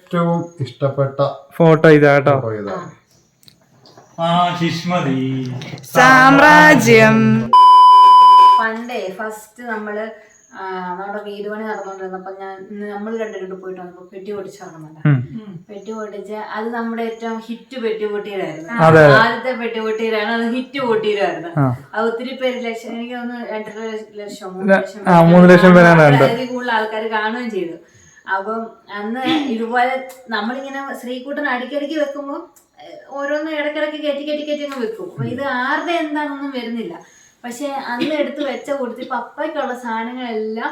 ഏറ്റവും ഇഷ്ടപ്പെട്ട ഫോട്ടോ ഇതാട്ടോ. സാമ്രാജ്യം. പണ്ടേ ഫസ്റ്റ് നമ്മള് നമ്മുടെ വീട് പണി നടന്നുകൊണ്ടിരുന്നപ്പോ നമ്മൾ രണ്ടുപേരും പോയിട്ട് വന്നപ്പോ പെട്ടി പൊട്ടിച്ചിറങ്ങുന്നുണ്ട്. പെട്ടി പൊട്ടിച്ച് അത് നമ്മുടെ ഏറ്റവും ഹിറ്റ് പെട്ടി പൊട്ടിയിലായിരുന്നു. ആദ്യത്തെ പെട്ടി പൊട്ടിയിലാണ് അത് ഹിറ്റ് പൊട്ടിയിലായിരുന്നു. അത് ഒത്തിരി പേര് ലക്ഷം, എനിക്ക് ഒന്ന് 2.5 ലക്ഷം 3 ലക്ഷം കൂടുതൽ ആൾക്കാർ കാണുകയും ചെയ്തു. അപ്പം അന്ന് ഇതുപോലെ നമ്മളിങ്ങനെ ശ്രീകുട്ടൻ അടിക്കടിക്ക് വെക്കുമ്പോ ഓരോന്നും ഇടക്കിടക്ക് കയറ്റി അങ്ങ് വെക്കും. അപ്പൊ ഇത് ആരുടെ എന്താണെന്നൊന്നും വരുന്നില്ല. പക്ഷെ അന്ന് എടുത്ത് വെച്ച കൊടുത്ത് പപ്പയ്ക്കുള്ള സാധനങ്ങളെല്ലാം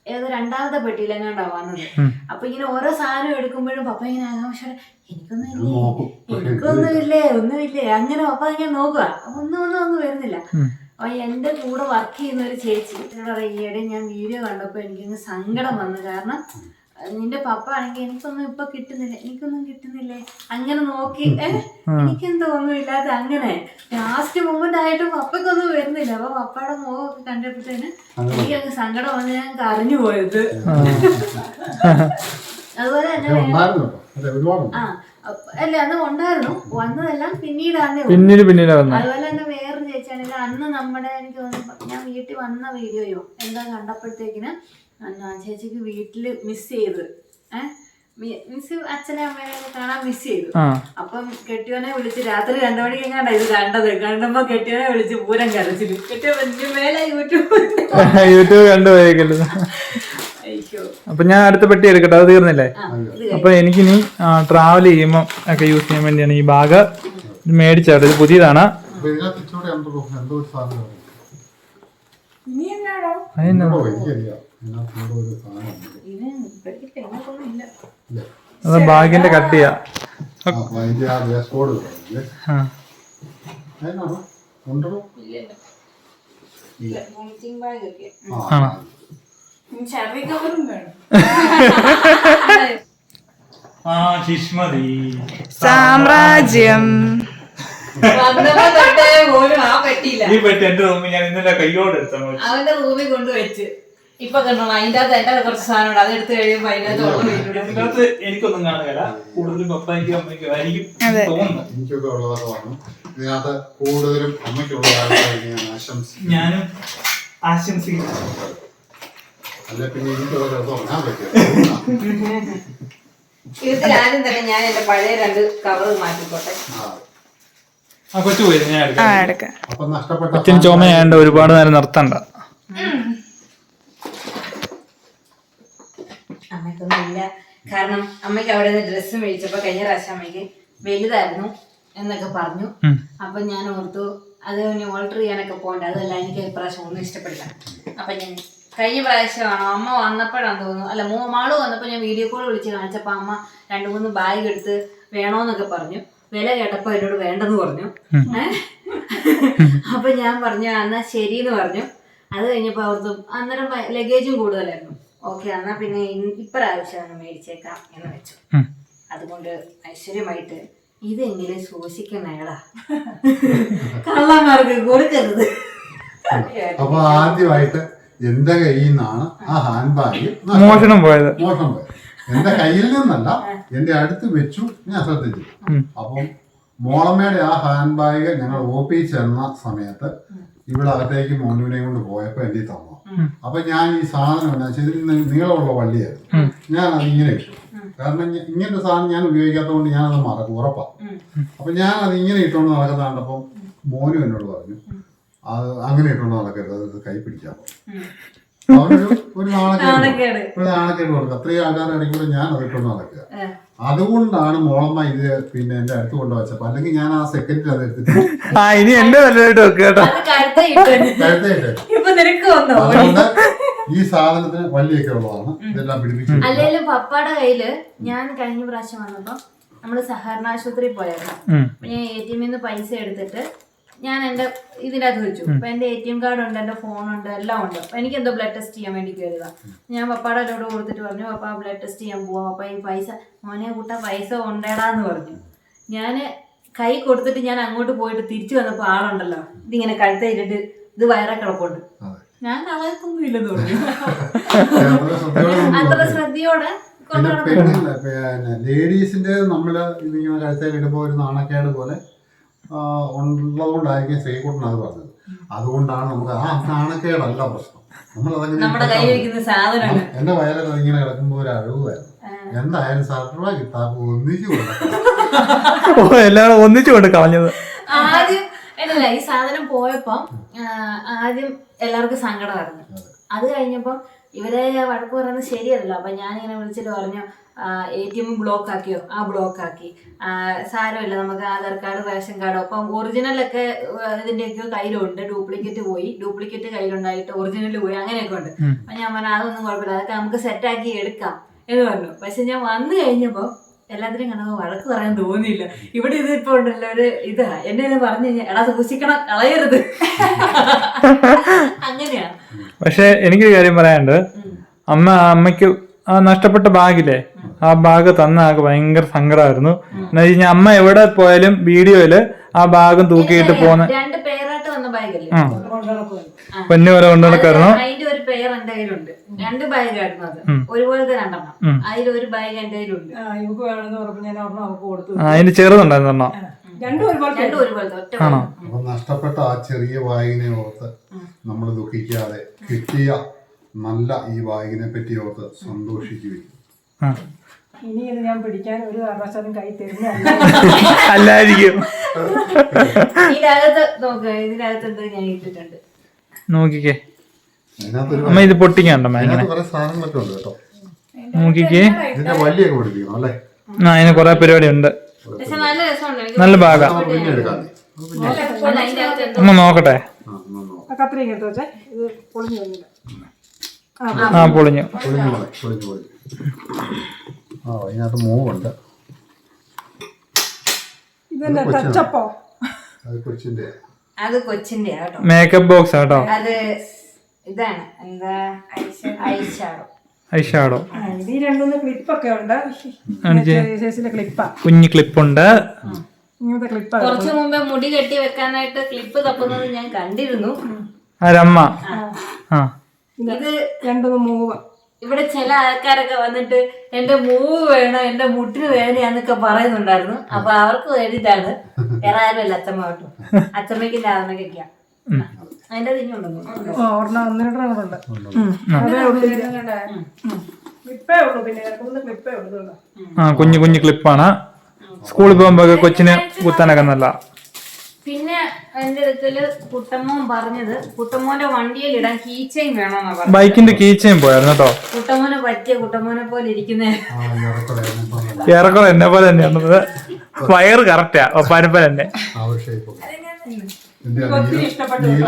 ഏതോ 2ാമത്തെ പെട്ടിയിലെങ്ങാണ്ടാ വന്നത്. അപ്പൊ ഇങ്ങനെ ഓരോ സാധനം എടുക്കുമ്പോഴും പപ്പ ഇങ്ങനെ ആകാംക്ഷ, ഒന്നുമില്ലേ അങ്ങനെ പപ്പ ഇങ്ങനെ നോക്കുക. ഒന്നും വരുന്നില്ല. അപ്പൊ എന്റെ കൂടെ വർക്ക് ചെയ്യുന്ന ഒരു ചേച്ചി ഈയിടെ ഞാൻ വീഡിയോ കണ്ടപ്പോ എനിക്കങ്ങ് സങ്കടം വന്നു. കാരണം നിന്റെ പപ്പ ആണെങ്കിൽ എനിക്കൊന്നും ഇപ്പൊ കിട്ടുന്നില്ലേ അങ്ങനെ നോക്കി എനിക്കെന്തോ ഒന്നും ഇല്ലാതെ അങ്ങനെ ലാസ്റ്റ് മൊമെന്റ് ആയിട്ടും പപ്പയ്ക്കൊന്നും വരുന്നില്ല. അപ്പൊ പപ്പയുടെ മുഖമൊക്കെ കണ്ടപ്പോഴത്തേന് എനിക്കങ്ങ് സങ്കടം വന്ന് ഞാൻ കരഞ്ഞു പോയത്. അതുപോലെ തന്നെ അല്ല അന്ന് ഉണ്ടായിരുന്നു, വന്നതെല്ലാം പിന്നീടാണ്. അതുപോലെ തന്നെ വേറൊരു ചേച്ചിയാണെങ്കിൽ അന്ന് നമ്മുടെ എനിക്ക് തോന്നുന്നു ഞാൻ വീട്ടിൽ വന്ന വീഡിയോയോ എന്താ കണ്ടപ്പോഴത്തേക്കിന് ചേച്ചിക്ക് വീട്ടില് മിസ് ചെയ്ത് അച്ഛനെ അമ്മേനെ കാണാൻ മിസ് ചെയ്തു. അപ്പം കെട്ടിയോനെ വിളിച്ച് രാത്രി 2 മണിക്ക് എങ്ങാണ്ടാ ഇത് കണ്ടപ്പോ കെട്ടിയോനെ വിളിച്ച് പൂരം കരച്ചില്. കെട്ടിയോ മേലെ യൂട്യൂബ് കണ്ടുപോയേക്കല്ലോ. അപ്പൊ ഞാൻ അടുത്ത പെട്ടി എടുക്കട്ടെ, അത് തീർന്നില്ലേ? അപ്പൊ എനിക്കിനി ട്രാവൽ ചെയ്യുമ്പോ ഒക്കെ യൂസ് ചെയ്യാൻ വേണ്ടിയാണ് ഈ ബാഗ് മേടിച്ചത്. ഇത് പുതിയതാണ്. അത് ബാഗിന്റെ കട്ടിയാ. സാമ്രാജ്യം. അവന്റെ റൂമിൽ കൊണ്ടുവച്ച് ഇപ്പൊ കണ്ടോ അതിന്റെ അകത്ത് എന്റെ കുറച്ച് സാധനം അതെടുത്ത് കഴിയുമ്പോ അതിനകത്ത് എനിക്കൊന്നും കാണുകയില്ല. കൂടുതലും പപ്പായ്ക്കും അമ്മയ്ക്കും ആയിരിക്കും തോന്നുന്നു. എനിക്കൊക്കെ ഉള്ളതൊക്കെ വന്നു. ഇതിനകത്ത് കൂടുതലും അമ്മയ്ക്കുള്ള ഞാനും ആശംസിക്കുന്നു. അല്ല പിന്നെ എനിക്കുള്ള തുടങ്ങാൻ പറ്റും. ഇതിൽ ആദ്യം തന്നെ ഞാൻ എന്റെ പഴയ 2 കവർ മാറ്റിക്കോട്ടെ. കൊച്ചു പോയി ഞാൻ എടുക്കാം. അപ്പൊ നഷ്ടപ്പെട്ട കൊച്ചിന് ചുമയാണ്ട് ഒരുപാട് നേരം നിർത്തണ്ട. അമ്മയ്ക്കൊന്നും ഇല്ല. കാരണം അമ്മയ്ക്ക് അവിടെ നിന്ന് ഡ്രസ്സ് മേടിച്ചപ്പോ കഴിഞ്ഞ പ്രാവശ്യം അമ്മയ്ക്ക് വലുതായിരുന്നു എന്നൊക്കെ പറഞ്ഞു. അപ്പൊ ഞാൻ ഓർത്തു അത് ഓൾട്ടർ ചെയ്യാനൊക്കെ പോകണ്ട. അതല്ല എനിക്ക് ഇപ്രാവശ്യം ഒന്നും ഇഷ്ടപ്പെടില്ല. അപ്പൊ ഞാൻ കഴിഞ്ഞ പ്രാവശ്യമാണോ അമ്മ വന്നപ്പോഴാന്ന് തോന്നുന്നു, അല്ല മാള് വന്നപ്പോ ഞാൻ വീഡിയോ കോൾ വിളിച്ച് കാണിച്ചപ്പോ അമ്മ 2-3 ബാഗ് എടുത്ത് വേണോന്നൊക്കെ പറഞ്ഞു. വില കേട്ടപ്പോ എന്നോട് വേണ്ടെന്ന് പറഞ്ഞു. അപ്പൊ ഞാൻ പറഞ്ഞു എന്നാ ശരിന്ന് പറഞ്ഞു. അത് കഴിഞ്ഞപ്പോ ഓർത്തു അന്നേരം ലഗേജും കൂടുതലായിരുന്നു. ഓക്കെ എന്നാ പിന്നെ ഇപ്രാവശ്യം മേടിച്ചേക്കാം എന്ന് വെച്ചു. അതുകൊണ്ട് ഐശ്വര്യമായിട്ട് ഇതെങ്കിലും സൂക്ഷിക്കണേടാ, കള്ളന്മാർക്ക് കൊടുക്കരുത്. അപ്പൊ ആദ്യമായിട്ട് എന്റെ കയ്യിൽ നിന്നാണ് ആ ഹാൻഡ് ബാഗ് മോഷണം പോയത്. എന്റെ കയ്യിൽ നിന്നല്ല, എന്റെ അടുത്ത് വെച്ചു, ഞാൻ ശ്രദ്ധിച്ചു. അപ്പം മോളമ്മയുടെ ആ ഹാൻഡ് ബാഗ് ഞങ്ങൾ ഓപ്പി ചെന്ന സമയത്ത് ഇവിടെ അകത്തേക്ക് മോനുവിനെ കൊണ്ട് പോയപ്പോ എന്റെ തന്നു. അപ്പൊ ഞാൻ ഈ സാധനം എന്നാ വെച്ചാൽ ഇതിൽ നീളമുള്ള വള്ളിയായിരുന്നു. ഞാൻ അത് ഇങ്ങനെ ഇട്ടു. കാരണം ഇങ്ങനത്തെ സാധനം ഞാൻ ഉപയോഗിക്കാത്തത് കൊണ്ട് ഞാനത് മറക്കും, ഉറപ്പാ. അപ്പൊ ഞാൻ അത് ഇങ്ങനെ ഇട്ടുകൊണ്ട് നടക്കുന്ന കണ്ടപ്പം മോനു എന്നോട് പറഞ്ഞു അത് അങ്ങനെ ഇട്ടുകൊണ്ട് നടക്കരുത്, അത് കൈ പിടിക്കാൻ ഒരു നാണക്കേട് കൊടുക്കും. അത്രയും ആൾക്കാരുടെ ഇടയ്ക്കൂടെ ഞാൻ അത് ഇട്ടുകൊണ്ട് നടക്കുക. അതുകൊണ്ടാണ് മോളമ്മ ഇത് പിന്നെ എന്റെ അടുത്ത് കൊണ്ടുവച്ചപ്പോ, അല്ലെങ്കിൽ ഞാൻ ആ സെക്കൻഡിൽ അത് എടുത്തിട്ട് ഇനി എന്റെ അതുകൊണ്ട് ഈ സാധനത്തിന് വള്ളിയൊക്കെ ഉള്ളതാണ്. ഇതെല്ലാം പിടിപ്പിച്ചു. അല്ലെങ്കിലും പപ്പയുടെ കയ്യില് ഞാൻ കഴിഞ്ഞ പ്രാവശ്യം വന്നപ്പോ നമ്മള് സഹകരണ ആശുപത്രിയിൽ പോയായിരുന്നു. ഞാൻ ATM പൈസ എടുത്തിട്ട് ഞാൻ എന്റെ ഇതിനകത്ത് വെച്ചു. അപ്പൊ എന്റെ ATM കാർഡ് ഉണ്ട്, എന്റെ ഫോണുണ്ട്, എല്ലാം ഉണ്ട്. അപ്പൊ എനിക്ക് എന്തോ ബ്ലഡ് ടെസ്റ്റ് ചെയ്യാൻ വേണ്ടി കയറിയതാ. ഞാൻ പപ്പാടെ ലോട് കൊടുത്തിട്ട് പറഞ്ഞു പപ്പ ബ്ലഡ് ടെസ്റ്റ് ചെയ്യാൻ പോവാം, അപ്പൊ ഈ പൈസ മോനെ കൂട്ടാ പൈസ ഉണ്ടേടാന്ന് പറഞ്ഞു. ഞാന് കൈ കൊടുത്തിട്ട് ഞാൻ അങ്ങോട്ട് പോയിട്ട് തിരിച്ചു വന്നപ്പോ ആളുണ്ടല്ലോ ഇതിങ്ങനെ കഴുത്തേറ്റിട്ട് ഇത് വയറെ കിടപ്പുണ്ട്. ഞാൻ കളയത്തൊന്നും ഇല്ലെന്ന് പറഞ്ഞു. അത്ര ശ്രദ്ധയോടെ പിന്നെ പെണ്ണില്ല പിന്നെ ലേഡീസിന്റെ നമ്മള് ഇതിങ്ങനെ കഴുത്തേലിടുമ്പോൾ ഒരു നാണക്കേട് പോലെ ഉള്ളതുകൊണ്ടായിരിക്കും ശ്രീകുട്ടൻ അത് പറഞ്ഞത്. അതുകൊണ്ടാണ് നമുക്ക് ആ നാണക്കേടല്ല പ്രശ്നം. നമ്മളതങ്ങനെ എന്റെ വയറിൽ അതിങ്ങനെ കിടക്കുമ്പോൾ ഒരു അഴിവായിരുന്നു. എന്തായാലും സർപ്രൈ കിട്ടാപ്പ് ഒന്നിച്ചു എല്ലാവരും ഒന്നിച്ചു കൊണ്ട് കളഞ്ഞത്. ആദ്യം അല്ല ഈ സാധനം പോയപ്പം ആദ്യം എല്ലാവർക്കും സങ്കടമായിരുന്നു. അത് കഴിഞ്ഞപ്പം ഇവരെ വഴക്ക് പറയുന്നത് ശരിയല്ല. അപ്പൊ ഞാനിങ്ങനെ വിളിച്ചിട്ട് പറഞ്ഞു ATM ബ്ലോക്ക് ആക്കിയോ? ആ ബ്ലോക്ക് ആക്കി. സാരമില്ല, നമുക്ക് ആധാർ കാർഡ് റേഷൻ കാർഡ് അപ്പം ഒറിജിനലൊക്കെ ഇതിന്റെയൊക്കെ കയ്യിലുണ്ട്, ഡ്യൂപ്ലിക്കേറ്റ് കയ്യിലുണ്ടായിട്ട് ഒറിജിനൽ പോയി, അങ്ങനെയൊക്കെ ഉണ്ട്. അപ്പൊ ഞാൻ പറഞ്ഞു അതൊന്നും കുഴപ്പമില്ല, അതൊക്കെ നമുക്ക് സെറ്റാക്കി എടുക്കാം എന്ന് പറഞ്ഞു. പക്ഷെ ഞാൻ വന്നു കഴിഞ്ഞപ്പോ എല്ലാത്തിനും കണ്ടപ്പോ വഴക്ക് പറയാൻ തോന്നിയില്ല. ഇവിടെ ഇതിപ്പോ ഉണ്ടല്ലോ ഒരു ഇതാ എന്നെ പറഞ്ഞു കഴിഞ്ഞാൽ എടാ സൂക്ഷിക്കണം, കളയരുത്, അങ്ങനെയാണ്. പക്ഷെ എനിക്കൊരു കാര്യം പറയാനുണ്ട്. അമ്മയ്ക്ക് ആ നഷ്ടപ്പെട്ട ബാഗില്ലേ, ആ ബാഗ് തന്ന ആൾക്ക് ഭയങ്കര സങ്കടമായിരുന്നു. എന്ന് വെച്ച് കഴിഞ്ഞാൽ അമ്മ എവിടെ പോയാലും വീഡിയോയില് ആ ബാഗും തൂക്കിയിട്ട് പോകുന്ന പൊന്നു പോലെ കൊണ്ടു നടക്കായിരുന്നു. അതിന്റെ ഒരു പേർ എന്റെ കയ്യിലുണ്ട്. 2 ബാഗായിരുന്നു അത്, ഒരുപോലത്തെ 2 അതിലൊരു ബാഗ് എന്റെ കയ്യിലുണ്ട്. അതിന്റെ ചെറുതുണ്ടായിരുന്നു. അപ്പൊ നഷ്ടപ്പെട്ട ആ ചെറിയ ബാഗിനെ ഓർത്ത് നമ്മൾ ദുഃഖിക്കാതെ കിട്ടിയ നല്ല ഈ ബാഗിനെ പറ്റി ഓർത്ത് സന്തോഷിക്കുകയും ഇനി ഇത് ഞാൻ പിടിക്കാൻ ഒരു കാരണവശാലും കൈ അല്ലായിരിക്കും. ഇതിനകത്ത് നോക്കുക, ഇതിനകത്ത് എന്തോ ഞാൻ ഇട്ടിട്ടുണ്ട്, നോക്കിക്കേ. അമ്മ ഇത് പൊട്ടിക്കണ്ടോ? ഇങ്ങനെ സാധനങ്ങളൊക്കെ ഉണ്ട് കേട്ടോ. നോക്കിക്കേ, ഇതിന്റെ വലിയൊക്കെ പിടിപ്പിക്കണം അല്ലേ? അതിന് കൊറേ പരിപാടി ഉണ്ട്. പക്ഷെ നല്ല രസമുണ്ട്. നല്ല ബാഗാ. അമ്മ നോക്കട്ടെ. കത്രിക എടുത്ത് വെച്ചേ, ഇത് പൊളിഞ്ഞു വന്നില്ല. ആ പൊളിഞ്ഞു. അതിനകത്ത് മൂവുണ്ട്. ഇതന്നെ ടച്ചപ്പോ? അത് കൊച്ചിന്റെ കേട്ടോ, മേക്കപ്പ് ബോക്സ് ആട്ടോ. അത് ഇതാണ് എന്താ ഐഷാഡോ. ഇത് 2-3 ക്ലിപ്പൊക്കെ ഉണ്ട്. ക്ലിപ്പാ, കുഞ്ഞു ക്ലിപ്പുണ്ട്. ഇങ്ങനത്തെ ക്ലിപ്പാ. കുറച്ചു മുമ്പേ മുടി കെട്ടി വെക്കാനായിട്ട് ക്ലിപ്പ് തപ്പുന്നത് ഞാൻ കണ്ടിരുന്നു. ആരമ്മ? ഇത് 2 മൂവ്. ഇവിടെ ചില ആൾക്കാരൊക്കെ വന്നിട്ട് എന്റെ മൂവ് വേണം, എന്റെ മുട്ടിന് വേദനയാന്നൊക്കെ പറയുന്നുണ്ടായിരുന്നു. അപ്പൊ അവർക്ക് വേണ്ടിയിട്ടാണ്, വേറെ ആരും അല്ല, അച്ഛമ്മ കേട്ടോ. അച്ഛമ്മയ്ക്ക് ലാവണക്കൊക്കെയാ. അതിന്റെ തിന്നുണ്ടെന്നു കുഞ്ഞു കുഞ്ഞു ക്ലിപ്പാണ്. സ്കൂളിൽ പോകുമ്പോ കൊച്ചിന് കുത്താനൊക്കെ നല്ല. പിന്നെ എന്റെ അടുക്കല് കുട്ടമ്മോൻ പറഞ്ഞത് കുട്ടമ്മോന്റെ വണ്ടിയിൽ ഇടാൻ കീച്ചയും വേണമെന്നാ പറഞ്ഞത്. ബൈക്കിന്റെ കീച്ചയും പോയായിരുന്നു കേട്ടോ. കുട്ടമ്മോനെ പറ്റിയ കുട്ടമ്മോനെ പോലെ ഇരിക്കുന്നേ. ഏറെക്കുറെ എന്നെ പോലെ തന്നെയാണ്. വയറ് കറക്റ്റാ, ഒപ്പാനിപ്പൻ തന്നെ. ഒത്തിരി ഇഷ്ടപ്പെട്ടു ഈ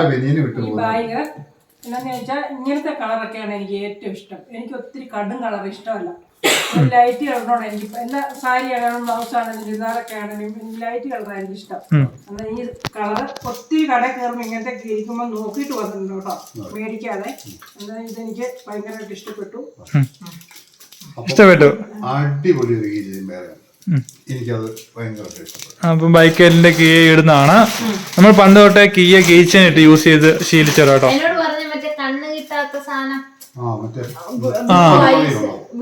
ബാഗ്. എന്താന്ന് വെച്ചാൽ ഇങ്ങനത്തെ കളറൊക്കെയാണ് എനിക്ക് ഏറ്റവും ഇഷ്ടം. എനിക്ക് ഒത്തിരി കടും കളർ ഇഷ്ടമല്ല. ലൈറ്റ് കളറിനോട് എനിക്ക് എല്ലാ സാരി ആണെങ്കിലും ബ്ലൗസ് ആണെങ്കിലും ചുരിദാറൊക്കെ ആണെങ്കിലും ലൈറ്റ് കളറാണ് എനിക്ക് ഇഷ്ടം. എന്നാൽ ഈ കളർ ഒത്തിരി കടയിൽ കയറുമ്പോൾ ഇങ്ങനത്തെ ഇരിക്കുമ്പോൾ നോക്കിയിട്ട് വന്നിട്ടുണ്ട് കേട്ടോ, മേടിക്കാതെ. എന്നാൽ ഇതെനിക്ക് ഭയങ്കരമായിട്ട് ഇഷ്ടപ്പെട്ടു. അടിപൊളി എനിക്കത് ഭയങ്കര ഇഷ്ടപ്പെട്ടു. അപ്പൊ ബൈക്കിന്റെ കീ ഇടുന്നതാണ്. നമ്മൾ പണ്ട് തൊട്ടേ കീച്ചനിട്ട് യൂസ് ചെയ്ത് ശീലിച്ചോ കേട്ടോ.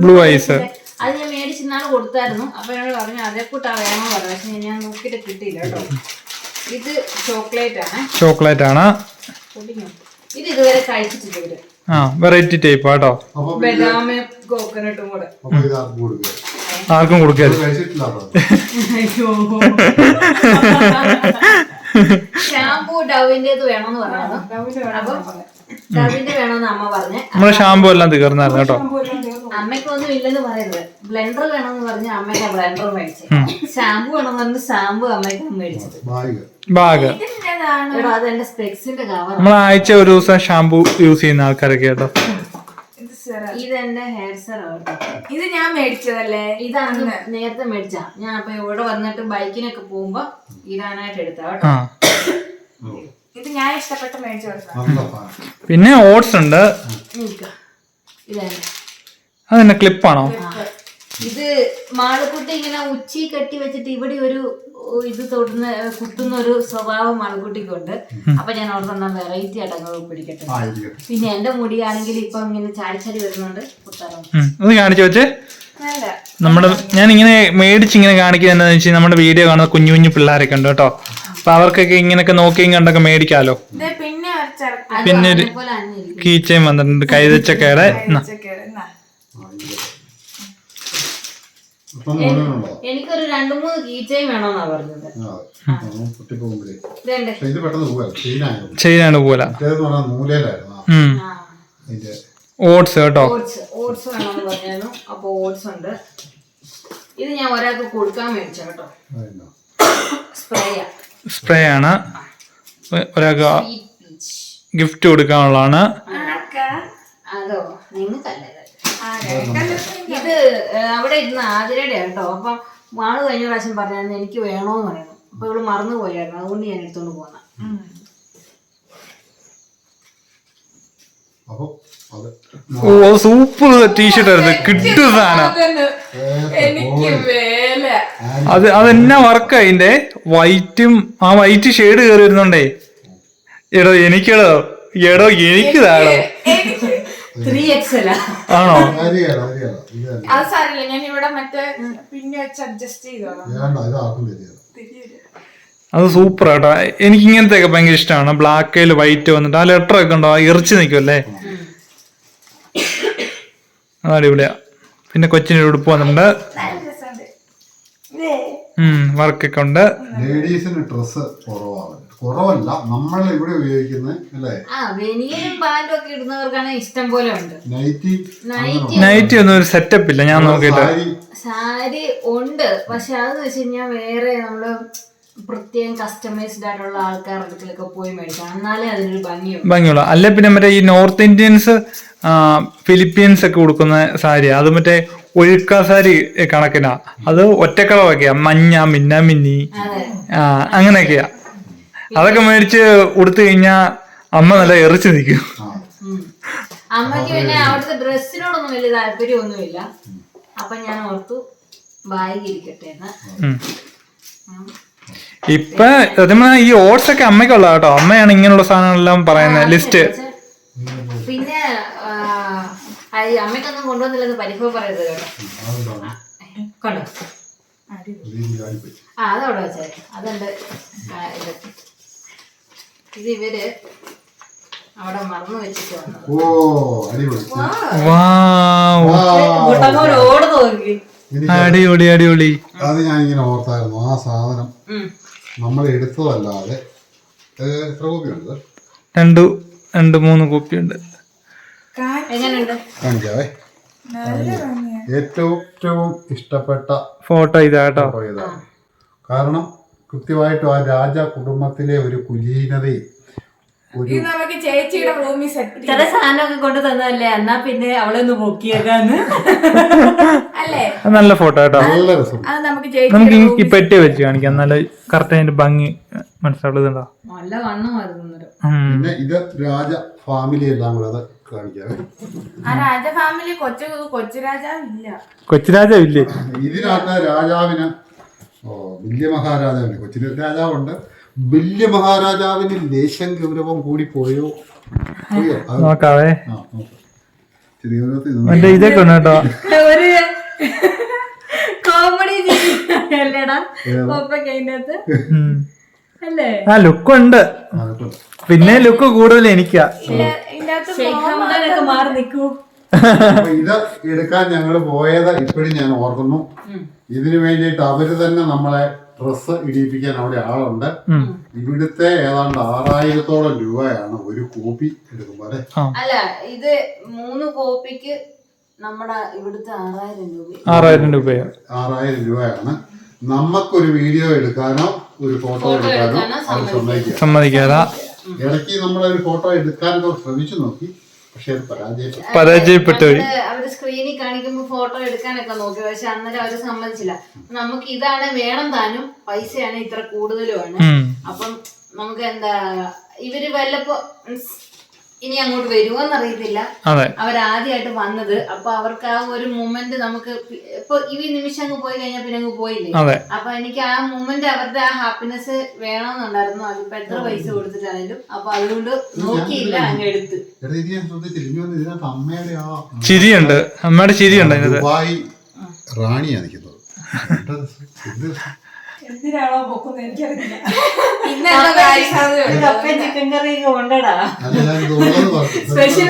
ബ്ലൂ ഐസ് അത് ഞാൻ മേടിച്ചിന്നാണ് കൊടുത്തായിരുന്നു. അപ്പൊ എന്നോട് പറഞ്ഞു അതേ കൂട്ടാ വേണോ പറഞ്ഞു. പക്ഷെ ഞാൻ നോക്കിട്ട് കിട്ടിയില്ല കേട്ടോ. ഇത് ചോക്ലേറ്റ് ആണ്. ഇത് ഇതുവരെ കഴിച്ചിട്ടില്ല ഇവര്. വെറൈറ്റി ടൈപ്പ് ആട്ടോ. ബദാമും കോക്കനട്ടും കൂടെ. ആർക്കും കൊടുക്കരുത്. ഷാമ്പൂ ഡവിന്റേത് വേണമെന്ന് പറഞ്ഞു. അപ്പൊ ഡവിന്റെ വേണമെന്ന് അമ്മ പറഞ്ഞ് നമ്മളെ ഷാമ്പൂ എല്ലാം തീർന്നായിരുന്നു കേട്ടോ. അമ്മയ്ക്കൊന്നും ഇല്ലെന്ന് പറയുന്നത്. ബ്ലെൻഡർ വേണമെന്ന് പറഞ്ഞ് അമ്മയ്ക്ക് ബ്ലെൻഡർ മേടിച്ചത്. ഷാമ്പൂ വേണമെന്ന് പറഞ്ഞ് ഷാമ്പൂ അമ്മയ്ക്ക് മേടിച്ചത്. ബാഗ് അതെന്റെ സ്പെക്സിന്റെ കവർ. നമ്മൾ ആഴ്ച ഒരു ദിവസം ഷാമ്പൂ യൂസ് ചെയ്യുന്ന ആൾക്കാരൊക്കെ കേട്ടോ. ഇതെന്റെ ഹെയർ സെറം. ഇത് ഞാൻ മേടിച്ചതല്ലേ? ഇതാണ് നേരത്തെ മേടിച്ച. ഞാൻ അപ്പൊ ഇവിടെ വന്നിട്ട് ബൈക്കിനൊക്കെ പോകുമ്പോ ഇടാനായിട്ട് എടുത്താ കേട്ടോ. ഇത് ഞാൻ ഇഷ്ടപ്പെട്ട് മേടിച്ചു കൊടുത്ത. പിന്നെ ഓട്സ് ഉണ്ട്. അതെന്നെ ക്ലിപ്പാണോ? ഇത് മാളക്കുട്ടി ഇങ്ങനെ ഉച്ചി കെട്ടി വെച്ചിട്ട് ഇവിടെ ഒരു ഇത് കുത്തുന്ന ഒരു സ്വഭാവം മാളക്കുട്ടിക്കുണ്ട്. അപ്പൊ ഞാൻ ഓർമ്മ വെറൈറ്റി ആയിട്ട് പിടിക്കട്ടെ. പിന്നെ എന്റെ മുടിയാണെങ്കിൽ ഇപ്പൊ ഇങ്ങനെ ചാടി ചാടി വരുന്നുണ്ട് കുത്താറോ. കാണിച്ചു വെച്ചേ. നമ്മുടെ ഞാൻ ഇങ്ങനെ മേടിച്ചിങ്ങനെ കാണിക്കുന്നത് എന്താണെന്ന് വെച്ചാൽ നമ്മുടെ വീഡിയോ കാണുന്ന കുഞ്ഞു കുഞ്ഞു പിള്ളേരൊക്കെ ഉണ്ട് കേട്ടോ. അപ്പൊ അവർക്കൊക്കെ ഇങ്ങനെയൊക്കെ നോക്കിയും കണ്ടൊക്കെ മേടിക്കാലോ. പിന്നെ പിന്നെ ഒരു കീ ചെയിൻ വന്നിട്ടുണ്ട് കൈതച്ചക്കയുടെ. എനിക്കൊരു 2-3 കീച്ചയും വേണമെന്നാ പറഞ്ഞത്. ചെയിനാണ് പോലെ ഓട്സ് കേട്ടോ. ഓട്സ് വേണമെന്ന് പറഞ്ഞു. അപ്പൊ ഓട്സ് ഉണ്ട്. ഇത് ഞാൻ ഒരാൾക്ക് കൊടുക്കാൻ മേടിച്ച കേട്ടോ. സ്പ്രേ ആണ്. ഒരാൾക്ക് ഗിഫ്റ്റ് കൊടുക്കാനുള്ളതാണ്. അതോ നിങ്ങൾക്കല്ല ഇത് അവിടെ ഇരുന്ന് ആതിരയുടെ കേട്ടോ. അപ്പൊ ആള് കഴിഞ്ഞ പ്രാവശ്യം പറഞ്ഞായിരുന്നു എനിക്ക് വേണോന്ന് പറയുന്നു. അപ്പൊ ഇവള് മറന്നു പോയായിരുന്നു. അതുകൊണ്ട് ഞാൻ എടുത്തോണ്ട് പോന്ന. ഓ സൂപ്പർ ടീഷർട്ട് ആയിരുന്നു. കിട്ടും സാധനം. അതെന്നാ വർക്ക് അതിന്റെ വൈറ്റും ആ വൈറ്റ് ഷെയ്ഡ് കയറി വരുന്നുണ്ടേ. എടോ എനിക്കെടോ എനിക്ക് താടോ 3XL ആണോ? അത് സാരില്ല, ഞാൻ ഇവിടെ മറ്റേ പിന്നെ വെച്ച് അഡ്ജസ്റ്റ് ചെയ്തോളാം. അത് സൂപ്പർ ആട്ടോ. എനിക്ക് ഇങ്ങനത്തെ ഒക്കെ ഭയങ്കര ഇഷ്ടമാണ്. ബ്ലാക്കിൽ വൈറ്റ് വന്നിട്ട് ആ ലെറ്റർ ഒക്കെ ഉണ്ടോ ഇറച്ചി നിൽക്കുമല്ലേ. അത് അടിപൊളിയാ. പിന്നെ കൊച്ചിന് ഉടുപ്പ് വന്നിട്ടുണ്ട്. വർക്കൊക്കെ ഉണ്ട്. ലേഡീസിന് ഡ്രസ് കുറവല്ല നമ്മൾ ഇവിടെ ഉപയോഗിക്കുന്നത് അല്ലേ. ഇടുന്നവർക്കാണ് ഇഷ്ടം പോലെ ഉണ്ട്. നൈറ്റി ഒന്നും ഒരു സെറ്റപ്പ് ഇല്ല. ഞാൻ നോക്കിയിട്ട് സാരി ഉണ്ട്. പക്ഷെ അതെന്ന് വെച്ച് കഴിഞ്ഞാൽ വേറെ നമ്മള് പ്രത്യേകം കസ്റ്റമൈസ്ഡ് ആയിട്ടുള്ള ആൾക്കാരുടെ അടുക്കലൊക്കെ പോയി മേടിക്കണം. എന്നാലേ അതിനൊരു ഭംഗിയുള്ളൂ. അല്ലെ പിന്നെ മറ്റേ ഈ നോർത്ത് ഇന്ത്യൻസ് ഫിലിപ്പീൻസ് ഒക്കെ കൊടുക്കുന്ന സാരി അത് മറ്റേ ഒഴുക്ക സാരി കണക്കിനാ. അത് ഒറ്റക്കളറൊക്കെയാ. മഞ്ഞ മിന്നാമിന്നി അങ്ങനെയൊക്കെയാ. അതൊക്കെ മേടിച്ച് കൊടുത്തു കഴിഞ്ഞാ അമ്മ നല്ല എറിച്ചു നിൽക്കും. അമ്മയ്ക്ക് പിന്നെ അവിടുത്തെ ഡ്രസ്സിനോടൊന്നും വലിയ താല്പര്യമൊന്നുമില്ല. അപ്പൊ ഞാൻ ഓർത്തു ബാഗിരിക്കട്ടെ എന്ന്. ഇപ്പൊ ഈ ഓട്സ് ഒക്കെ അമ്മയ്ക്കുള്ള കേട്ടോ. അമ്മയാണ് ഇങ്ങനെയുള്ള സാധനങ്ങളെല്ലാം പറയുന്നത് ലിസ്റ്റ്. പിന്നെ അമ്മയ്ക്കൊന്നും കൊണ്ടുവന്നില്ലെന്ന് പരിഭവം പറയരുത് കേട്ടോ. കണ്ടോ അതവിടെ വെച്ചേ. അതുണ്ട്. ഇത് ഇവര് അവിടെ മറന്നു വെച്ചിട്ട് വന്നത്. അടിപൊളി. അത് ഞാൻ ഇങ്ങനെ ഓർത്തായിരുന്നു. ആ സാധനം നമ്മൾ എടുത്തതല്ലാതെ എത്ര കോപ്പിയുണ്ട്? 2-3 കോപ്പിയുണ്ട്. കാണിക്കാവേ. ഏറ്റവും ഇഷ്ടപ്പെട്ട ഫോട്ടോ ഇതാട്ടോ. കാരണം കൃത്യമായിട്ടും ആ രാജ കുടുംബത്തിലെ ഒരു കുലീനതയും ചേച്ചിയുടെ റൂമിൽ സെറ്റ് ചില സാധനമൊക്കെ കൊണ്ട് തന്നതല്ലേ. എന്നാ പിന്നെ അവളെ ഒന്ന് പൊക്കിയേക്കാന്ന് അല്ലേ. നല്ല ഫോട്ടോ കേട്ടോ. നല്ല രസം. അത് നമുക്ക് നമുക്ക് ഈ പെട്ടി വെച്ച് കാണിക്കാം. നല്ല കറക്റ്റ് അതിന്റെ ഭംഗി മനസ്സിലാവുന്നുണ്ടോ. നല്ല വണ്ണമായിരുന്നു. പിന്നെ ഇത് രാജ ഫാമിലി എല്ലാം കൂടെ അത് കാണിക്കാവേ. ആ രാജ ഫാമിലി കൊച്ചു രാജാവില്ല. കൊച്ചു രാജാവില്ലേ ഇതിനകത്ത്? രാജാവിന് വലിയ മഹാരാജാവിന് കൊച്ചിന് രാജാവുണ്ട്. വലിയ മഹാരാജാവിന് ലേശം ഗൗരവം കൂടി പോയോ? നോക്കാവേ. ചെറിയ ഇതൊക്കെ ഉണ്ട് കേട്ടോ. ഒരു കോമഡി അല്ലേടാ അതിനകത്ത് അല്ലേ. ആ ലുക്ക് ഉണ്ട്. പിന്നെ ലുക്ക് കൂടുതൽ എനിക്കാ. മാറി നിൽക്കൂ. ഇത് എടുക്കാൻ ഞങ്ങൾ പോയത് ഇപ്പോഴും ഞാൻ ഓർക്കുന്നു. ഇതിനു വേണ്ടിയിട്ട് അവര് തന്നെ നമ്മളെ ഡ്രസ്സ് ഇടിയിപ്പിക്കാൻ അവിടെ ആളുണ്ട്. ഇവിടുത്തെ ഏതാണ്ട് 6000-ഓളം രൂപയാണ് ഒരു കോപ്പി എടുക്കുമ്പോ. അല്ല ഇത് 3 കോപ്പിക്ക് നമ്മുടെ ഇവിടുത്തെ 6000 രൂപയോ 6000 രൂപയാണ്. നമുക്കൊരു വീഡിയോ എടുക്കാനോ ഒരു ഫോട്ടോ എടുക്കാനോ അവർ സമ്മതിക്കാതെ. ഇടയ്ക്ക് നമ്മളൊരു ഫോട്ടോ എടുക്കാൻ ശ്രമിച്ചു നോക്കി. പക്ഷെ അത് പരാജയപ്പെട്ടു. അവര് സ്ക്രീനിൽ കാണിക്കുമ്പോ ഫോട്ടോ എടുക്കാനൊക്കെ നോക്കി. പക്ഷെ അന്നേരം അവര് സമ്മതിച്ചില്ല. നമുക്ക് ഇതാണ് വേണം താനും, പൈസയാണ് ഇത്ര കൂടുതലുമാണ്. അപ്പം നമുക്ക് എന്താ ഇവര് വല്ലപ്പോ ഇനി അങ്ങോട്ട് വരുമോന്നറിയത്തില്ല. അവരാദ്യമായിട്ട് വന്നത്. അപ്പൊ അവർക്ക് ആ ഒരു മൊമെന്റ് നമുക്ക് ഇപ്പൊ ഈ നിമിഷം അങ്ങ് പോയി കഴിഞ്ഞാൽ പിന്നെ അങ്ങ് പോയില്ലേ. അപ്പൊ എനിക്ക് ആ മൊമെന്റ് അവരുടെ ആ ഹാപ്പിനെസ് വേണമെന്നുണ്ടായിരുന്നു. അതിപ്പോ എത്ര പൈസ കൊടുത്തിട്ടാണെങ്കിലും. അപ്പൊ അതുകൊണ്ട് നോക്കിയില്ല, അങ്ങ് എടുത്ത്. ചിരിയുണ്ട്. അമ്മയുടെ ചിരിയുണ്ട്. ദുബായ് റാണിയാണ് നിൽക്കുന്നത്. എന്ത് രസം. എന്തിനാണോ പൊക്കുന്നത് എനിക്കറിയില്ല. പിന്നെ എന്തോ കാര്യസാധ്യതയുണ്ട്. ചിക്കൻ കറി കൊണ്ടടാ അല്ല ഞാൻ ഇത് ഉള്ളത് പറഞ്ഞു. സ്പെഷ്യൽ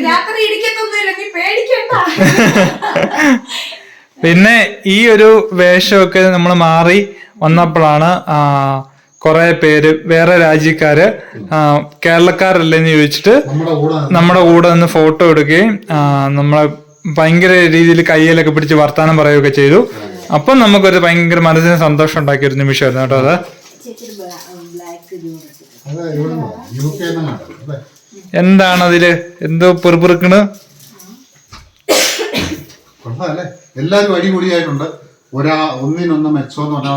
രാത്രി ഇടിക്കത്തൊന്നുമില്ല, നീ പേടിക്കണ്ട. പിന്നെ ഈ ഒരു വേഷമൊക്കെ നമ്മൾ മാറി വന്നപ്പോഴാണ് കുറെ പേര് വേറെ രാജ്യക്കാര് കേരളക്കാരല്ലെന്ന് ചോദിച്ചിട്ട് നമ്മുടെ കൂടെ നിന്ന് ഫോട്ടോ എടുക്കുകയും നമ്മളെ ഭയങ്കര രീതിയിൽ കയ്യിലൊക്കെ പിടിച്ച് വർത്താനം പറയുകയൊക്കെ ചെയ്തു. അപ്പം നമുക്കൊരു ഭയങ്കര മനസ്സിന് സന്തോഷം ഉണ്ടാക്കിയ ഒരു നിമിഷമായിരുന്നു കേട്ടോ അത്. എന്താണ് അതില് എന്തോ പെറുപിറുക്കണ്? കൊള്ളാല്ലേ, എല്ലാരും അടിപൊളിയായിട്ടുണ്ട്. ഒന്നിനൊന്ന് മെച്ചമെന്ന് പറഞ്ഞ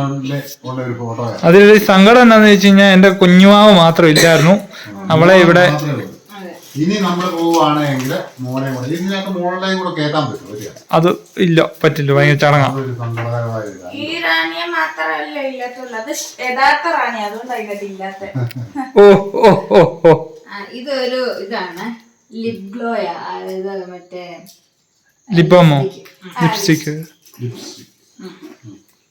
ഉള്ള ഒരു ഫോട്ടോ. അതിലൊരു സങ്കടം എന്താന്ന് വെച്ച് കഴിഞ്ഞാൽ എന്റെ കുഞ്ഞുമാവ് മാത്രം ഇല്ലായിരുന്നു. അവളെ ഇവിടെ ഇനി നമ്മൾ പോവുകയാണെങ്കിൽ മോനെ കൂടെ ഇതിനകത്ത് മോളെയും കൂടെ കേൾക്കാൻ പറ്റും. അത് ഇല്ല, പറ്റില്ല, ഭയങ്കര ചടങ്ങാ. അതൊരു സങ്കടകരമായ ഒരു കാര്യം. ഈ റാണിയെ മാത്രമല്ല ഇല്ലാത്തുള്ളൂ, അത് യഥാർത്ഥ റാണി, അതുകൊണ്ട് അതിനകത്ത് ഇല്ലാത്ത. ഓ ഓ ഓ ഓ ഇതൊരു ഇതാണ് ലിപ് ഗ്ലോയാ, അതായത് മറ്റേ ലിപ്പമോ ലിപ്സ്റ്റിക്.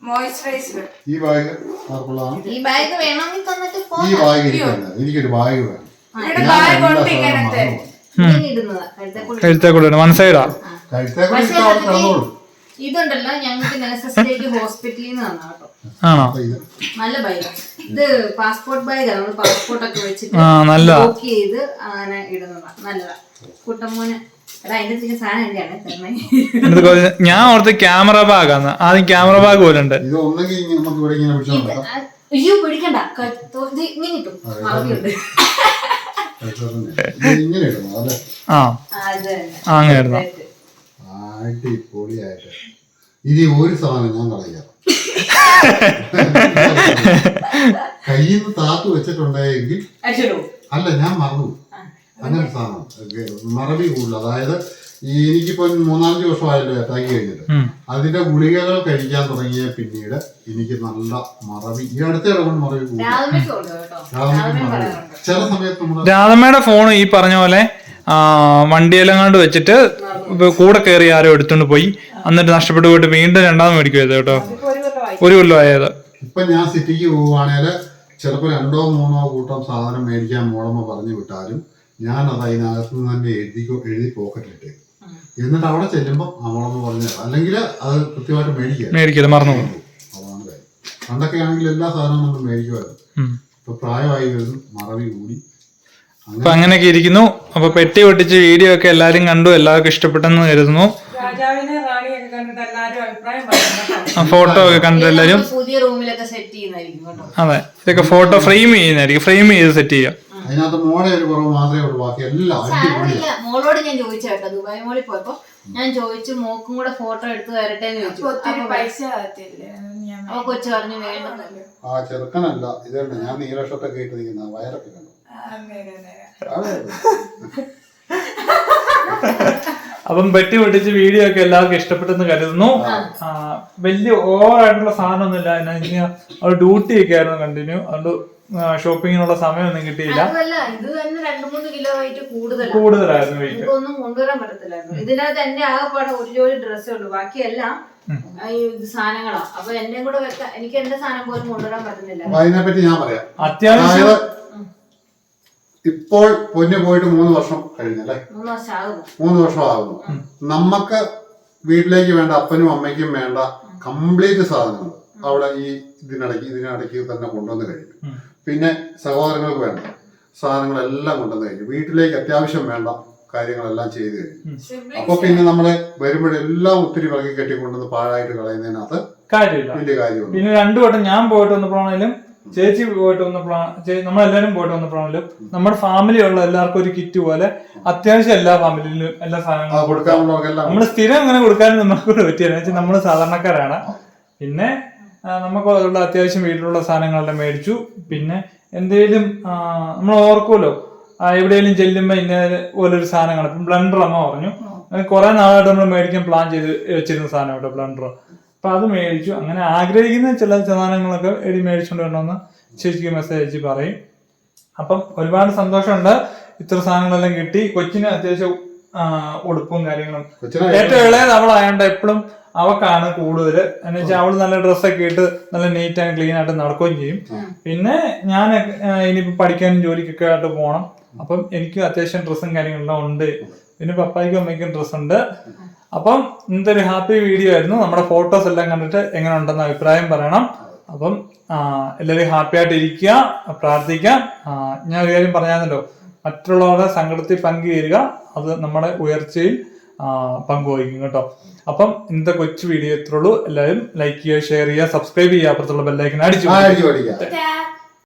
മോയ്സ്ചറൈസർ. ഈ ബാഗ് ആർക്കുള്ളതാണ്? ഈ ബാഗ് വേണമെങ്കിൽ തന്നിട്ട് ഈ ബാഗ് ഇരിക്കുന്നത് എനിക്കൊരു ബാഗ് വേണം. ബാഗ് ഉണ്ട് ഇങ്ങനത്തെ. ഇടുന്നതാ കഴുത്തെ കൂടെ വൺ സൈഡാ. കഴുത്തെ കൂടി ഇട്ടാൽ കിടന്നോളൂ. ഇതുണ്ടല്ലോ ഞങ്ങൾക്ക് നെസസിലേക്ക് ഹോസ്പിറ്റലിൽ നിന്ന് തന്നാ കേട്ടോ. ആണോ? നല്ല ബാഗ് ഇത്. പാസ്പോർട്ട് ബാഗാണ്, നമ്മൾ പാസ്പോർട്ടൊക്കെ വെച്ചിട്ട് നല്ലതാ. ബുക്ക് ചെയ്ത് അങ്ങനെ ഇടുന്നതാ. നല്ലതാ. കുട്ടമ്മോന് എടാ അതിന്റെ സാധനം എന്റെയാണ് തന്നെ. ഞാൻ ഓർത്ത് ക്യാമറ ബാഗാന്ന്. ആദ്യം ക്യാമറ ബാഗ് പോലെ ഉണ്ട്. ഇത് ഒന്നെങ്കിൽ നമുക്ക് ഇവിടെ ഇങ്ങനെ പിടിച്ചോണ്ടാക്കാം. അയ്യോ പിടിക്കണ്ട, ഇങ്ങനെ കിട്ടും. മറവിയുണ്ട്. ഇങ്ങനെ ഇടുന്നു അല്ലെ? ആ അത് തന്നെ. അങ്ങനെ ഇടുന്ന അടിപൊളിയായിട്ട്. ഇനി ഒരു സാധനം ഞാൻ കളയാം. കയ്യിൽ നിന്ന് താത്തു വെച്ചിട്ടുണ്ടെങ്കിൽ അല്ല ഞാൻ മറന്നു. അങ്ങനെ സാധനം മറവി കൂടുതൽ. അതായത് എനിക്കിപ്പോ 3-5 വർഷമായല്ലോ അറ്റാക്ക് കഴിഞ്ഞിട്ട്. അതിന്റെ ഗുളികകൾ കഴിക്കാൻ തുടങ്ങിയ പിന്നീട് എനിക്ക് നല്ല മറവി. ഈ അടുത്തിടെ കൊണ്ട് മറവി കൂടുതൽ. ചില സമയത്ത് നമ്മുടെ രാധമ്മയുടെ ഫോൺ ഈ പറഞ്ഞ പോലെ വണ്ടിയെല്ലാം കണ്ട് വെച്ചിട്ട് കൂടെ കയറി ആരോ എടുത്തോണ്ട് പോയി. എന്നിട്ട് നഷ്ടപ്പെട്ടു പോയിട്ട് വീണ്ടും രണ്ടാമത് മേടിക്കുമായത് കേട്ടോ. ഒരു കൊല്ലമായത്. ഇപ്പൊ ഞാൻ സിറ്റിക്ക് പോവുകയാണെങ്കിൽ ചിലപ്പോ 2-3 കൂട്ടം സാധനം മേടിക്കാൻ മോളമ്മ പറഞ്ഞു വിട്ടാലും ഞാൻ അത് അതിനകത്ത് നിന്ന് തന്നെ എഴുതി പോക്കറ്റിലിട്ട്. എന്നിട്ട് അവിടെ ചെല്ലുമ്പോൾ മോളമ്മ പറഞ്ഞു, അല്ലെങ്കിൽ അത് കൃത്യമായിട്ട് മേടിക്കില്ല, മറന്നു പോകും. അതാണ് കാര്യം. പണ്ടൊക്കെ ആണെങ്കിൽ എല്ലാ സാധനവും നമ്മൾ മേടിക്കുമായിരുന്നു. ഇപ്പൊ പ്രായമായി വരുന്നു, മറവി കൂടി. അപ്പൊ അങ്ങനെയൊക്കെ ഇരിക്കുന്നു. അപ്പൊ പെട്ടി പൊട്ടിച്ച് വീഡിയോ ഒക്കെ എല്ലാരും കണ്ടു, എല്ലാവർക്കും ഇഷ്ടപ്പെട്ടെന്ന് കരുതുന്നു. രാജാവിനെ റാണിയൊക്കെ കണ്ടിട്ട് എല്ലാരും അഭിപ്രായം പറഞ്ഞു. ഫോട്ടോ ഒക്കെ കണ്ടിട്ട് എല്ലാരും പുതിയ റൂമിലൊക്കെ സെറ്റ് ചെയ്യുന്നതായിരിക്കും കേട്ടോ. അതെ, ഇതൊക്കെ ഫോട്ടോ ഫ്രെയിം ചെയ്യുന്നതായിരിക്കും. ഫ്രെയിം ചെയ്ത് സെറ്റ് ചെയ്യാം. അതിനകത്ത് മോളെ ഒരു കുറവ് മാത്രമേ ഉള്ളൂ, ബാക്കി എല്ലാം അടിപൊളിയാണ്. മോളോട് ഞാൻ ചോദിച്ചു കേട്ടോ, ദുബായ് മോളിൽ പോയപ്പോ ഞാൻ ചോദിച്ചു മോക്കും കൂടെ ഫോട്ടോ എടുത്ത് തരട്ടെ എന്ന് ചോദിച്ചു. ഒത്തിരി പൈസ ആകത്തില്ലേ? അപ്പൊ കൊച്ചു പറഞ്ഞു വേണ്ടെന്നല്ലോ. ആ ചെറുക്കനല്ല ഇതല്ല, ഞാൻ നീലക്ഷത്തൊക്കെ ഇട്ട് നിൽക്കുന്ന വയറൊക്കെ കണ്ടു. അപ്പം പെട്ടി പൊട്ടിച്ച് വീഡിയോ ഒക്കെ എല്ലാവർക്കും ഇഷ്ടപ്പെട്ടെന്ന് കരുതുന്നു. വലിയ ഓവറായിട്ടുള്ള സാധനമൊന്നുമില്ല. അവൾ ഡ്യൂട്ടി ഒക്കെ ആയിരുന്നു കണ്ടിന്യൂ. അതുകൊണ്ട് ഷോപ്പിങ്ങിനുള്ള സമയമൊന്നും കിട്ടിയില്ല. ഇത് തന്നെ 2-3 കിലോ വെയിറ്റ് കൂടുതലായിരുന്നു വെയിറ്റ്. ഒന്നും കൊണ്ടുവരാൻ പറ്റത്തില്ലായിരുന്നു. ഇതിനകത്ത് എന്റെ ആകെപ്പാടെ ഒരു ജോലി ഡ്രസ്സേ ഉള്ളൂ, ബാക്കിയെല്ലാം സാധനങ്ങളാ. അപ്പൊ എന്നെ കൂടെ വെക്കാൻ എനിക്ക് എന്റെ സാധനം പോലും കൊണ്ടുവരാൻ പറ്റുന്നില്ല. അതിനെപ്പറ്റി ഞാൻ പറയാം. അത്യാവശ്യം ഇപ്പോൾ പൊന്നു പോയിട്ട് 3 വർഷം കഴിഞ്ഞല്ലേ? 3 വർഷം ആകുന്നു. നമുക്ക് വീട്ടിലേക്ക് വേണ്ട അപ്പനും അമ്മയ്ക്കും വേണ്ട കംപ്ലീറ്റ് സാധനങ്ങൾ അവിടെ ഈ ഇതിനിടയ്ക്ക് തന്നെ കൊണ്ടുവന്ന് കഴിഞ്ഞു. പിന്നെ സഹോദരങ്ങൾക്ക് വേണ്ട സാധനങ്ങളെല്ലാം കൊണ്ടുവന്ന് കഴിഞ്ഞു. വീട്ടിലേക്ക് അത്യാവശ്യം വേണ്ട കാര്യങ്ങളെല്ലാം ചെയ്തു കഴിഞ്ഞു. അപ്പൊ പിന്നെ നമ്മളെ വരുമ്പോഴെല്ലാം ഒത്തിരി വിളക്കി കെട്ടിക്കൊണ്ടുവന്ന് പാഴായിട്ട് കളയുന്നതിനകത്ത് കാര്യമില്ല, വലിയ കാര്യമുണ്ട്. പിന്നെ 2 വട്ടം ഞാൻ പോയിട്ട് വന്നപ്പോഴാണെങ്കിലും ചേച്ചി പോയിട്ട് വന്നപ്പോഴാണ് നമ്മളെല്ലാരും പോയിട്ട് വന്നപ്പോഴാണെങ്കിലും നമ്മുടെ ഫാമിലിയുള്ള എല്ലാവർക്കും ഒരു കിറ്റ് പോലെ അത്യാവശ്യം എല്ലാ ഫാമിലിയിലും എല്ലാ സാധനങ്ങളും കൊടുക്കാനുള്ളവർക്കെല്ലാം നമ്മള് സ്ഥിരം അങ്ങനെ കൊടുക്കാനും നമുക്ക് പറ്റില്ല. വെച്ചാൽ നമ്മള് സാധാരണക്കാരാണ്. പിന്നെ നമുക്ക് അതുള്ള അത്യാവശ്യം വീട്ടിലുള്ള സാധനങ്ങളെല്ലാം മേടിച്ചു. പിന്നെ എന്തേലും നമ്മൾ ഓർക്കുമല്ലോ എവിടെയെങ്കിലും ചെല്ലുമ്പോ ഇന്ന പോലൊരു സാധനങ്ങൾ. ഇപ്പം ബ്ലണ്ടർ അമ്മ പറഞ്ഞു, കുറെ നാളായിട്ട് നമ്മൾ മേടിക്കാൻ പ്ലാൻ ചെയ്ത് വെച്ചിരുന്ന സാധനം കേട്ടോ ബ്ലണ്ടർ. അപ്പൊ അത് മേടിച്ചു. അങ്ങനെ ആഗ്രഹിക്കുന്ന ചില സാധനങ്ങളൊക്കെ മേടിച്ചുകൊണ്ട് വരണമെന്ന് ചേച്ചിക്ക് മെസ്സേജ് അയച്ച് പറയും. അപ്പം ഒരുപാട് സന്തോഷമുണ്ട്. ഇത്ര സാധനങ്ങളെല്ലാം കിട്ടി. കൊച്ചിന് അത്യാവശ്യം ഉടുപ്പും കാര്യങ്ങളും. കൊച്ചിനെ ഏറ്റവും ഇളയത് അവളായോണ്ട് എപ്പോഴും അവക്കാണ് കൂടുതൽ. എന്ന് വെച്ചാൽ അവള് നല്ല ഡ്രസ്സൊക്കെ ഇട്ട് നല്ല നീറ്റ് ആൻഡ് ക്ലീൻ ആയിട്ട് നടക്കുകയും ചെയ്യും. പിന്നെ ഞാൻ ഇനിയിപ്പോ പഠിക്കാനും ജോലിക്കൊക്കെ ആയിട്ട് പോകണം. അപ്പം എനിക്ക് അത്യാവശ്യം ഡ്രസ്സും കാര്യങ്ങളെല്ലാം ഉണ്ട്. പിന്നെ പപ്പായ്ക്കും അമ്മയ്ക്കും ഡ്രസ്സ് ഉണ്ട്. അപ്പം ഇന്നത്തെ ഒരു ഹാപ്പി വീഡിയോ ആയിരുന്നു. നമ്മുടെ ഫോട്ടോസ് എല്ലാം കണ്ടിട്ട് എങ്ങനെ ഉണ്ടെന്ന് അഭിപ്രായം പറയണം. അപ്പം എല്ലാവരും ഹാപ്പി ആയിട്ട് ഇരിക്കുക, പ്രാർത്ഥിക്കാം. ഞാൻ ഒരു കാര്യം പറഞ്ഞാണല്ലോ, മറ്റുള്ളവരുടെ സങ്കടത്തിൽ പങ്കുചേരുക, അത് നമ്മുടെ ഉയർച്ചയിൽ പങ്കുവഹിക്കും കേട്ടോ. അപ്പം ഇന്നത്തെ കൊച്ചു വീഡിയോ ഇത്രയുള്ളൂ. എല്ലാവരും ലൈക്ക് ചെയ്യുക, ഷെയർ ചെയ്യുക, സബ്സ്ക്രൈബ് ചെയ്യുക, അപ്പുറത്തുള്ള ബെല്ലൈക്കൻ അടിച്ചു. പഠിക്കാം.